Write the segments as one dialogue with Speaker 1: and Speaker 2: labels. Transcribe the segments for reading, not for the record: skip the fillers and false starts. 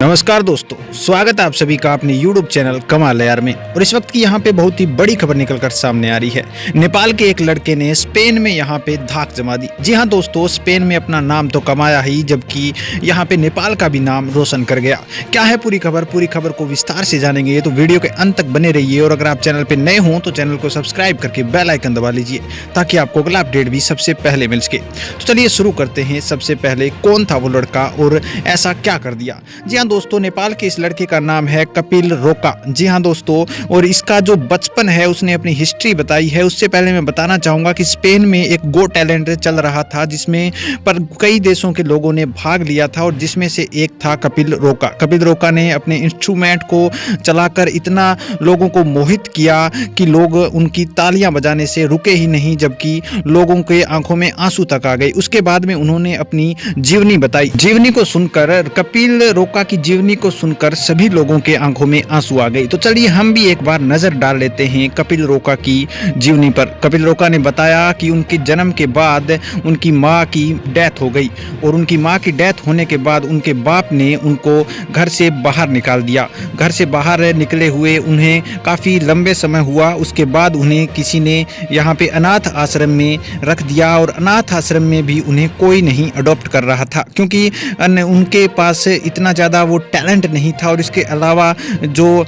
Speaker 1: नमस्कार दोस्तों, स्वागत है आप सभी का अपने YouTube चैनल कमाल यार में। और इस वक्त की यहाँ पे बहुत ही बड़ी खबर निकलकर सामने आ रही है। नेपाल के एक लड़के ने स्पेन में यहाँ पे धाक जमा दी। जी हाँ दोस्तों, स्पेन में अपना नाम तो कमाया ही, जबकि यहाँ पे नेपाल का भी नाम रोशन कर गया। क्या है पूरी खबर को विस्तार से जानेंगे, तो वीडियो के अंत तक बने रहिए। और अगर आप चैनल पर नए हों तो चैनल को सब्सक्राइब करके बेल आइकन दबा लीजिए, ताकि आपको अगला अपडेट भी सबसे पहले मिल सके। तो चलिए शुरू करते हैं। सबसे पहले कौन था वो लड़का और ऐसा क्या कर दिया। जी हाँ दोस्तों, नेपाल के इस लड़के का नाम है कपिल रोका। जी हाँ दोस्तों, और इसका जो बचपन है उसने अपनी हिस्ट्री बताई है। उससे पहले मैं बताना चाहूँगा कि स्पेन में एक गो टैलेंट चल रहा था, जिसमें पर कई देशों के लोगों ने भाग लिया था, और जिसमें से एक था कपिल रोका। कपिल रोका ने अपने इंस्ट्रूमेंट को चलाकर इतना लोगों को मोहित किया कि लोग उनकी तालियां बजाने से रुके ही नहीं, जबकि लोगों के आंखों में आंसू तक आ गए। उसके बाद में उन्होंने अपनी जीवनी बताई। जीवनी को सुनकर, कपिल रोका की जीवनी को सुनकर सभी लोगों के आंखों में आंसू आ गए। तो चलिए हम भी एक बार नजर डाल लेते हैं कपिल रोका की जीवनी पर। कपिल रोका ने बताया कि उनके जन्म के बाद उनकी मां की डेथ हो गई, और उनकी मां की डेथ होने के बाद उनके बाप ने उनको घर से बाहर निकाल दिया। घर से बाहर निकले हुए उन्हें काफी लंबे समय हुआ। उसके बाद उन्हें किसी ने यहाँ पे अनाथ आश्रम में रख दिया, और अनाथ आश्रम में भी उन्हें कोई नहीं अडॉप्ट कर रहा था, क्योंकि उनके पास इतना ज़्यादा वो टैलेंट नहीं था। और इसके अलावा जो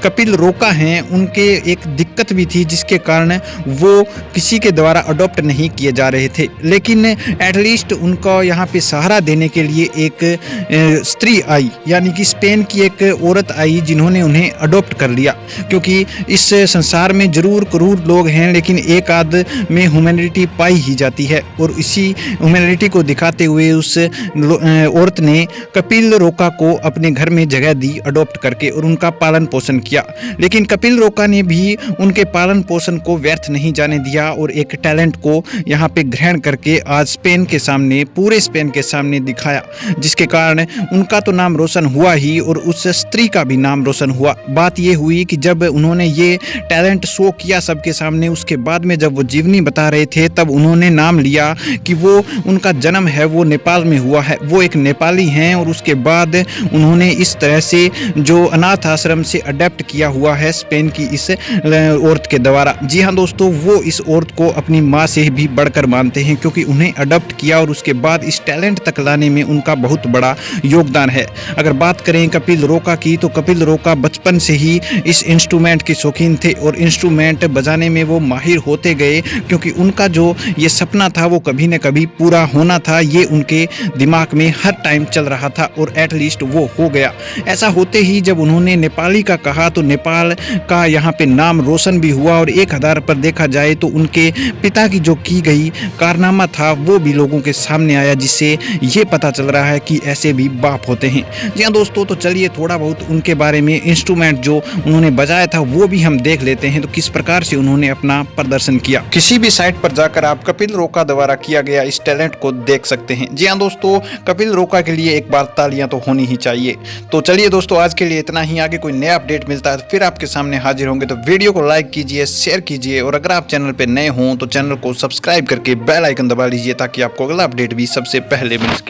Speaker 1: कपिल रोका हैं, उनके एक दिक्कत भी थी, जिसके कारण वो किसी के द्वारा अडॉप्ट नहीं किए जा रहे थे। लेकिन एटलीस्ट उनको यहाँ पे सहारा देने के लिए एक स्त्री आई, यानी कि स्पेन की एक औरत आई, जिन्होंने उन्हें अडॉप्ट कर लिया। क्योंकि इस संसार में जरूर क्रूर लोग हैं, लेकिन एक आध में ह्यूमैनिटी पाई ही जाती है। और इसी ह्यूमैनिटी को दिखाते हुए उस औरत ने कपिल रोका को अपने घर में जगह दी अडॉप्ट करके, और उनका पालन पोषण किया। लेकिन कपिल रोका ने भी उनके पालन पोषण को व्यर्थ नहीं जाने दिया, और एक टैलेंट को यहाँ पे ग्रहण करके आज स्पेन के सामने, पूरे स्पेन के सामने दिखाया, जिसके कारण उनका तो नाम रोशन हुआ ही, और उस स्त्री का भी नाम रोशन हुआ। बात ये हुई कि जब उन्होंने ये टैलेंट शो किया सबके सामने, उसके बाद में जब वो जीवनी बता रहे थे, तब उन्होंने नाम लिया कि वो उनका जन्म है वो नेपाल में हुआ है, वो एक नेपाली हैं। और उसके बाद उन्होंने इस तरह से जो अनाथ आश्रम से अडेप्ट किया हुआ है स्पेन की इस औरत के द्वारा। जी हाँ दोस्तों, वो इस औरत को अपनी माँ से भी बढ़कर मानते हैं, क्योंकि उन्हें अडॉप्ट किया और उसके बाद इस टैलेंट तक लाने में उनका बहुत बड़ा योगदान है। अगर बात करें कपिल रोका की, तो कपिल रोका बचपन से ही इस इंस्ट्रूमेंट के शौकीन थे, और इंस्ट्रूमेंट बजाने में वो माहिर होते गए, क्योंकि उनका जो ये सपना था वो कभी न कभी पूरा होना था। ये उनके दिमाग में हर टाइम चल रहा था, और एटलीस्ट वो हो गया। ऐसा होते ही जब उन्होंने नेपाली का कहा, तो नेपाल का यहाँ पे नाम रोशन भी हुआ। और एक आधार पर देखा जाए तो उनके पिता की जो की गई कारनामा था, वो भी लोगों के सामने आया, जिससे ये पता चल रहा है कि ऐसे भी बाप होते हैं। जी हाँ दोस्तों, तो चलिए थोड़ा बहुत उनके बारे में, इंस्ट्रूमेंट जो उन्होंने बजाया था वो भी हम देख लेते हैं, तो किस प्रकार से उन्होंने अपना प्रदर्शन किया। किसी भी साइट पर जाकर आप कपिल रोका द्वारा किया गया इस टैलेंट को देख सकते हैं। जी हाँ दोस्तों, कपिल रोका के लिए एक बार तालियां तो होनी ही चाहिए। तो चलिए दोस्तों, आज के लिए इतना ही। आगे कोई नया अपडेट मिलता है तो फिर आपके सामने हाजिर होंगे। तो वीडियो को लाइक कीजिए, शेयर कीजिए, और अगर आप चैनल पे नए हों तो चैनल को सब्सक्राइब करके बेल आइकन दबा लीजिए, ताकि आपको अगला अपडेट भी सबसे पहले मिल सके।